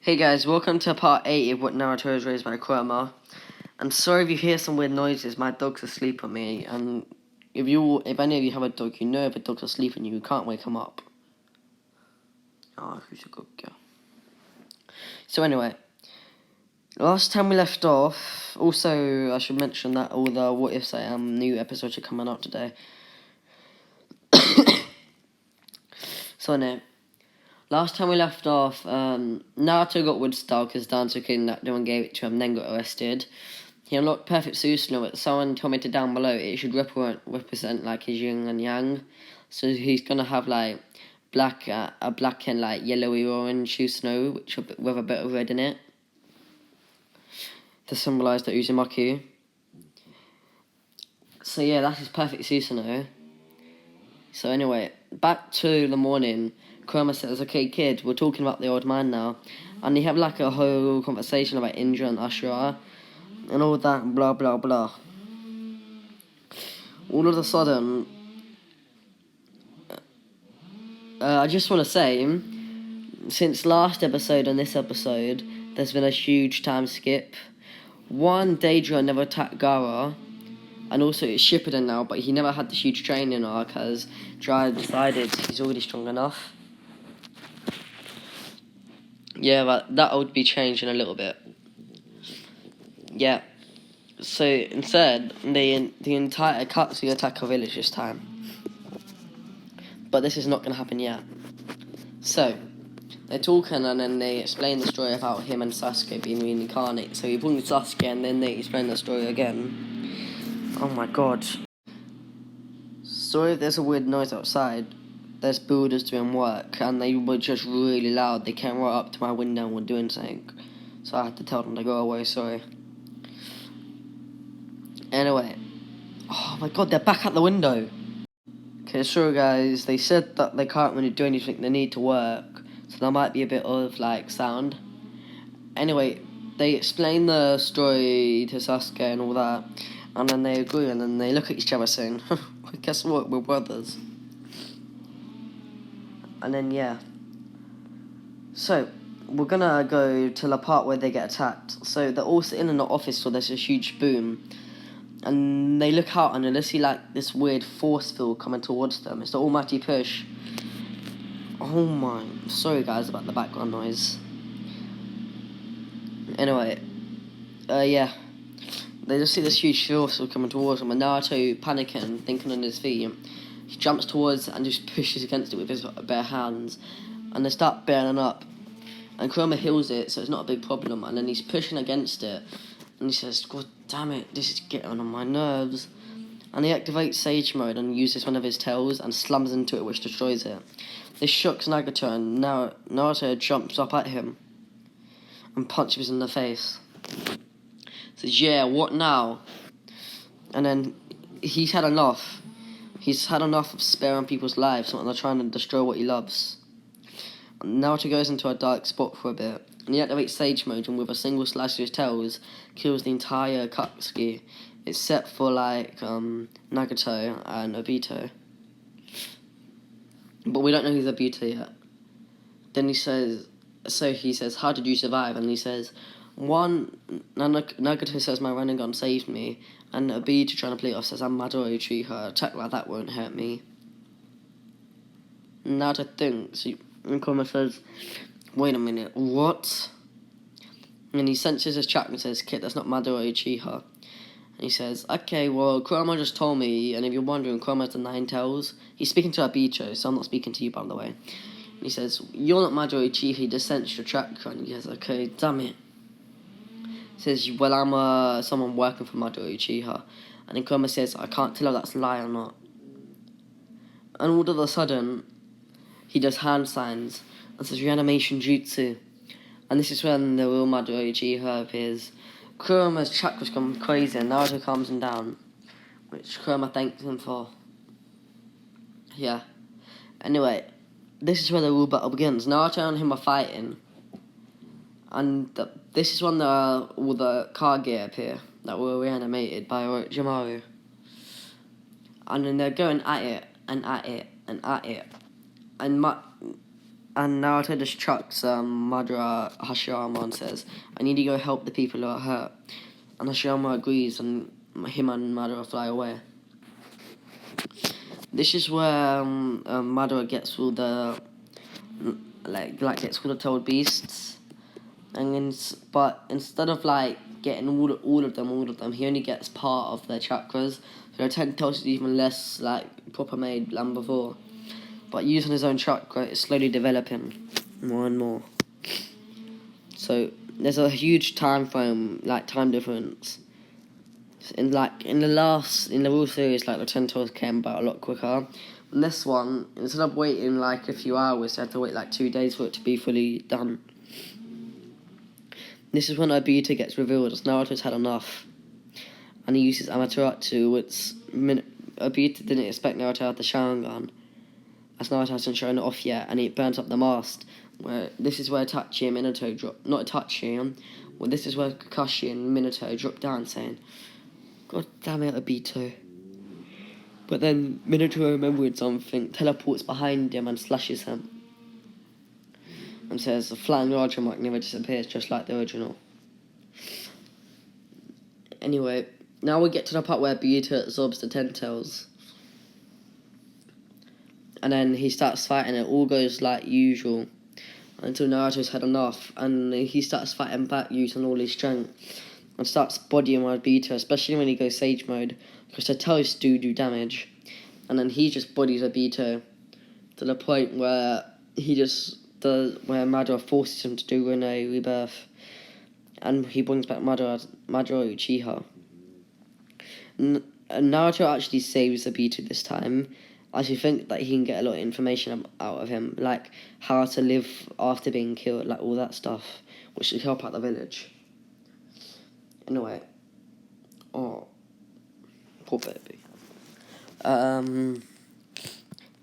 Hey guys, welcome to part 8 of What Naruto is Raised by Kuruma. I'm sorry if you hear some weird noises, my dog's asleep on me, and if any of you have a dog, you know if a dog's asleep on you, you can't wake him up. Oh, who's a good girl? So anyway, last time we left off, also I should mention that all the What Ifs new episodes are coming out today. So anyway, last time we left off, Naruto got Woodstock because Danzo kidnapped him and gave it to him, then got arrested. He unlocked Perfect Susanoo, but someone commented down below it should represent like his yin and yang. So he's gonna have like a black and like yellowy orange Susanoo, which with a bit of red in it, to symbolise the Uzumaki. So yeah, that's his Perfect Susanoo. So anyway, back to the morning. Kuruma says, "Okay, kid, we're talking about the old man now," and they have like a whole conversation about Indra and Ashura and all that, blah blah blah. All of a sudden, I just want to say, since last episode and this episode, there's been a huge time skip. One, Daedra never attacked Gaara, and also it's Shippuden now, but he never had the huge training arc because Jiraiya decided he's already strong enough. Yeah, but that would be changed in a little bit. Yeah. So instead, the entire Akatsuki attack a village this time. But this is not going to happen yet. So, they're talking and then they explain the story about him and Sasuke being reincarnated. So he brings Sasuke and then they explain the story again. Oh my god. Sorry if there's a weird noise outside. There's builders doing work and they were just really loud. They came right up to my window and were doing something. So I had to tell them to go away, sorry. Anyway. Oh my god, they're back at the window. Okay, sure guys, they said that they can't really do anything, they need to work. So there might be a bit of, like, sound. Anyway, they explain the story to Sasuke and all that. And then they agree and then they look at each other saying, guess what, we're brothers. And then, yeah. So, we're gonna go to the part where they get attacked. So, they're all sitting in the office, so there's a huge boom. And they look out and they see, like, this weird force field coming towards them. It's the almighty push. Oh my... Sorry, guys, about the background noise. Anyway. Yeah. They just see this huge force field coming towards them. And Naruto, panicking, thinking on his feet, he jumps towards it and just pushes against it with his bare hands. And they start burning up. And Kuruma heals it, so it's not a big problem. And then he's pushing against it. And he says, "God damn it, this is getting on my nerves." And he activates Sage Mode and uses one of his tails and slams into it, which destroys it. This shocks Nagato, and now Naruto jumps up at him and punches him in the face. Says, "Yeah, what now?" And then he's had enough. He's had enough of sparing people's lives and they're trying to destroy what he loves. And Naruto goes into a dark spot for a bit. And he activates Sage Mode and with a single slash of his tails kills the entire Akatsuki, except for like Nagato and Obito. But we don't know who's Obito yet. Then he says, "How did you survive?" And he says, Nagato says, "My running gun saved me." And Obito, trying to play it off, says, "I'm Madara Uchiha. Attack like that won't hurt me." And Naruto thinks, and Kuruma says, "Wait a minute, what?" And he senses his chakra and says, "Kid, that's not Madara Uchiha." And he says, "Okay, well, Kurama just told me, and if you're wondering, Kurama has the 9 tails." He's speaking to Obito, so I'm not speaking to you, by the way. And he says, "You're not Madara Uchiha, he just sensed your chakra." And he says, "Okay, damn it." He says, "Well, I'm someone working for Madara Uchiha." And then Kurama says, "I can't tell if that's a lie or not." And all of a sudden, he does hand signs and says, "Reanimation Jutsu." And this is when the real Madara Uchiha appears. Kuruma's chakra's gone crazy and Naruto calms him down, which Kuruma thanks him for. Yeah. Anyway, this is where the real battle begins. Naruto and him are fighting. And this is when all the Kage appear that were reanimated by Orochimaru. And then they're going at it, and at it, and at it. And And Naruto just chucks Madara Hashirama and says, I need to go help the people who are hurt. And Hashirama agrees, and him and Madara fly away. This is where Madara gets all the gets all the toad beasts, and but instead of getting all of them, he only gets part of their chakras. So the 10 toes is even less proper made than before. But using his own chakra, it's slowly developing more and more. So there's a huge time difference. In the real series, the 10 toes came about a lot quicker. In this one, instead of waiting a few hours, they had to wait 2 days for it to be fully done. This is when Obito gets revealed as Naruto's had enough, and he uses Amaterasu, which Obito didn't expect Naruto to have the Sharingan, as Naruto hasn't shown it off yet, and it burns up the mast. This is where Itachi and Minato drop. Not Itachi, this is where Kakashi and Minato drop down, saying, "God damn it, Obito." But then Minato, remembering something, teleports behind him and slashes him. And says, the flying larger mark never disappears, just like the original. Anyway, now we get to the part where Obito absorbs the 10 tails. And then he starts fighting, it all goes like usual. Until Naruto's had enough, and he starts fighting back using all his strength. And starts bodying Obito, especially when he goes Sage mode, because the tails do damage. And then he just bodies Obito to the point where where Madara forces him to do Rinne Rebirth, and he brings back Madara Uchiha. Naruto actually saves Obito this time, as you think that he can get a lot of information out of him, like how to live after being killed, all that stuff, which should help out the village. Anyway, poor baby.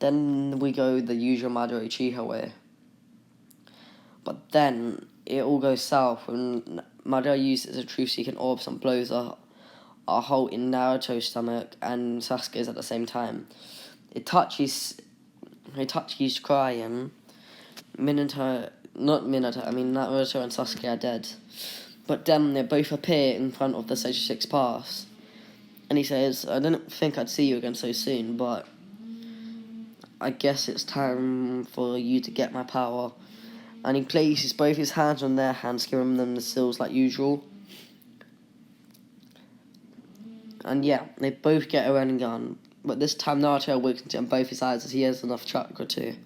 Then we go the usual Madara Uchiha way. But then it all goes south when Madara uses a truth-seeking orbs and blows a hole in Naruto's stomach and Sasuke's at the same time. Itachi's crying. Naruto and Sasuke are dead. But then they both appear in front of the Sage 6 Pass. And he says, I didn't think I'd see you again so soon, but I guess it's time for you to get my power. And he places both his hands on their hands, giving them the seals like usual. And yeah, they both get a Rinnegan, but this time Naruto awakens it in both his eyes as he has enough chakra too.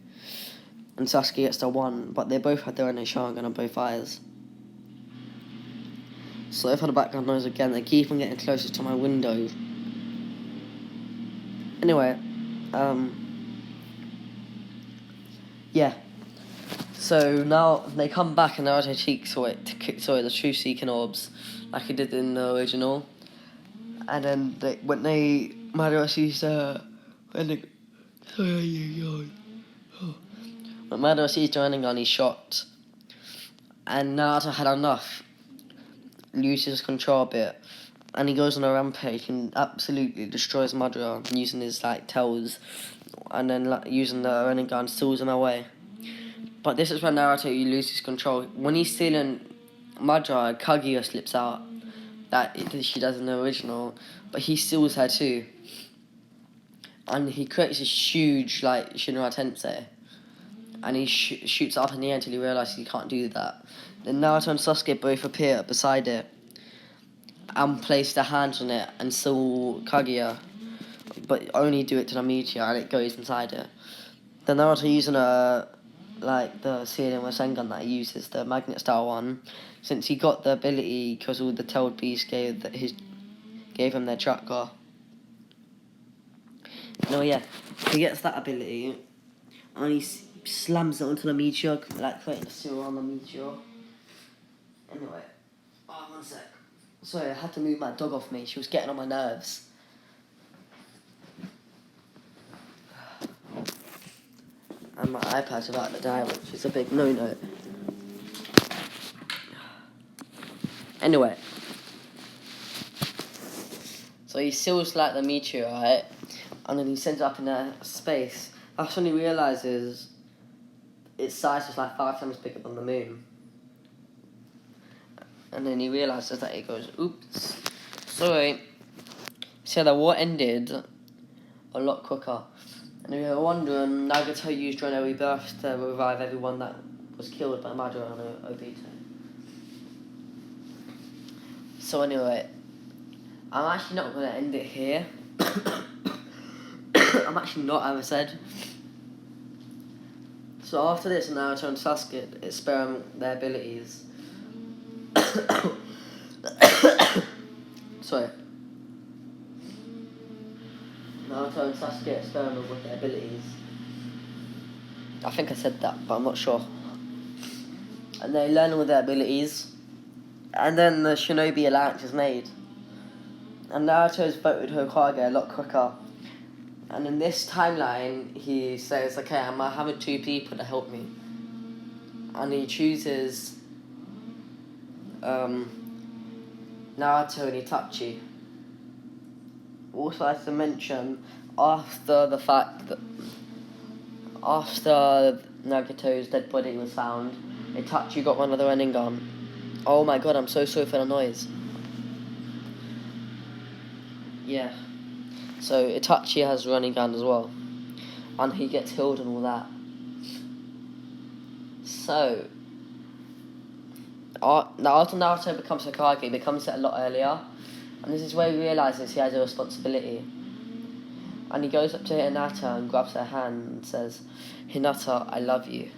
And Sasuke gets the one, but they both had their Rinne Sharingan on both eyes. So for the background noise again, they keep on getting closer to my window. Anyway, yeah. So now they come back and Naruto cheeks for it to kick the truth-seeking orbs, like he did in the original. And then when Madara sees when Madara sees the Rinnegan, he's shocked. And Naruto had enough. Loses control a bit, and he goes on a rampage and absolutely destroys Madara using his tails, and then using the Rinnegan steals him away. But this is when Naruto loses control. When he's stealing Madara, Kaguya slips out, that she does in the original, but he steals her too. And he creates this huge Shinra Tensei, and he shoots up in the air until he realises he can't do that. Then Naruto and Sasuke both appear beside it and place their hands on it and steal Kaguya, but only do it to the meteor and it goes inside it. Then Naruto using the Sealing Rasengan that he uses, the magnet style one, since he got the ability because all the tailed beasts gave him their chakra. No, yeah, he gets that ability and he slams it onto the meteor, creating a seal on the meteor. Anyway, one sec. Sorry, I had to move my dog off me. She was getting on my nerves. And my iPad's about to die, which is a big no-no. Anyway. So he seals the meteorite, and then he sends it up in space. That's when he realises its size was like 5 times bigger than the moon. And then he realises that he goes, oops, sorry. So the war ended a lot quicker. And if you're wondering, Nagato used Reno Rebirth to revive everyone that was killed by Madara and Obito. So anyway, I'm actually not going to end it here. I'm actually not, as I said. So after this, Naruto and Sasuke experiment their abilities. Sorry. Naruto and Sasuke experiment with their abilities. I think I said that, but I'm not sure. And they learn all their abilities. And then the Shinobi Alliance is made. And Naruto's voted Hokage a lot quicker. And in this timeline, he says, okay, I'm having 2 people to help me. And he chooses Naruto and Itachi. Also, I have to mention, after the fact that after Nagato's dead body was found, Itachi got one of the Rinnegan. Oh my god, I'm so sorry for the noise. Yeah. So Itachi has Rinnegan as well. And he gets healed and all that. So after Naruto becomes Hokage, he becomes it a lot earlier. And this is where he realises he has a responsibility. And he goes up to Hinata and grabs her hand and says, Hinata, I love you.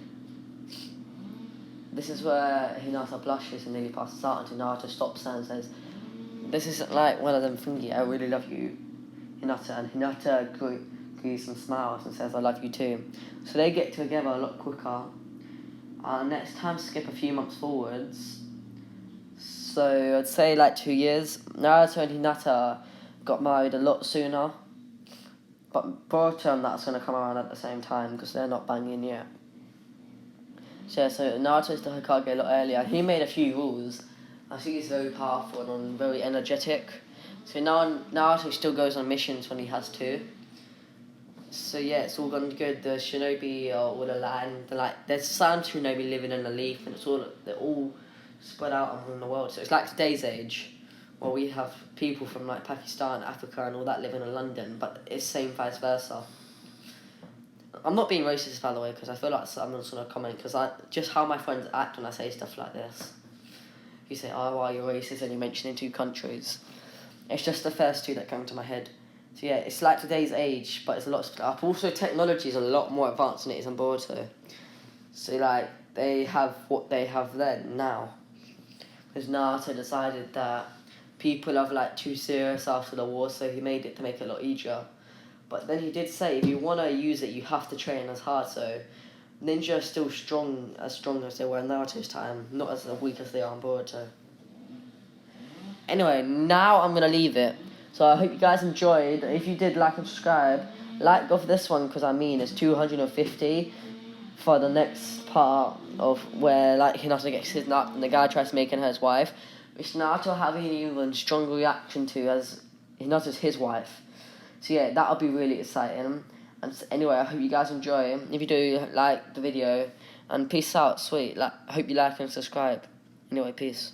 This is where Hinata blushes and nearly passes out, and Naruto stops her and says, this isn't like one of them thingy, I really love you, Hinata. And Hinata agrees and smiles and says, I love you too. So they get together a lot quicker. Next time, skip a few months forwards. So I'd say like 2 years. Naruto and Hinata got married a lot sooner. But Boruto and that's going to come around at the same time because they're not banging yet. So Naruto's the Hokage a lot earlier. He made a few rules. I think he's very powerful and very energetic. So now Naruto still goes on missions when he has to. So yeah, it's all gone good. The Shinobi are all aligned. There's some Shinobi living in a leaf, and they're all spread out around the world. So it's like today's age, where we have people from like Pakistan, Africa, and all that living in London, but it's same vice versa. I'm not being racist, by the way, because I feel like someone's gonna comment, because just how my friends act when I say stuff like this. You say, oh, why are you racist, and you're mentioning 2 countries. It's just the first 2 that come to my head. So yeah, it's like today's age, but it's a lot split up. Also, technology is a lot more advanced than it is on Boruto. So like, they have what they have then, now. Because Naruto decided that people are like too serious after the war, so he made it to make it a lot easier. But then he did say, if you want to use it, you have to train as hard, so ninja are still strong as they were in Naruto's time, not as weak as they are on Boruto. Anyway, now I'm going to leave it. So I hope you guys enjoyed. If you did, like and subscribe. Like off this one, because it's 250 for the next part of where like Hinata gets kidnapped and the guy tries making her his wife. Which Naruto having an even stronger reaction to as Hinata's his wife. So yeah, that'll be really exciting. And anyway, I hope you guys enjoy. If you do, like the video. And peace out, sweet. I hope you like and subscribe. Anyway, peace.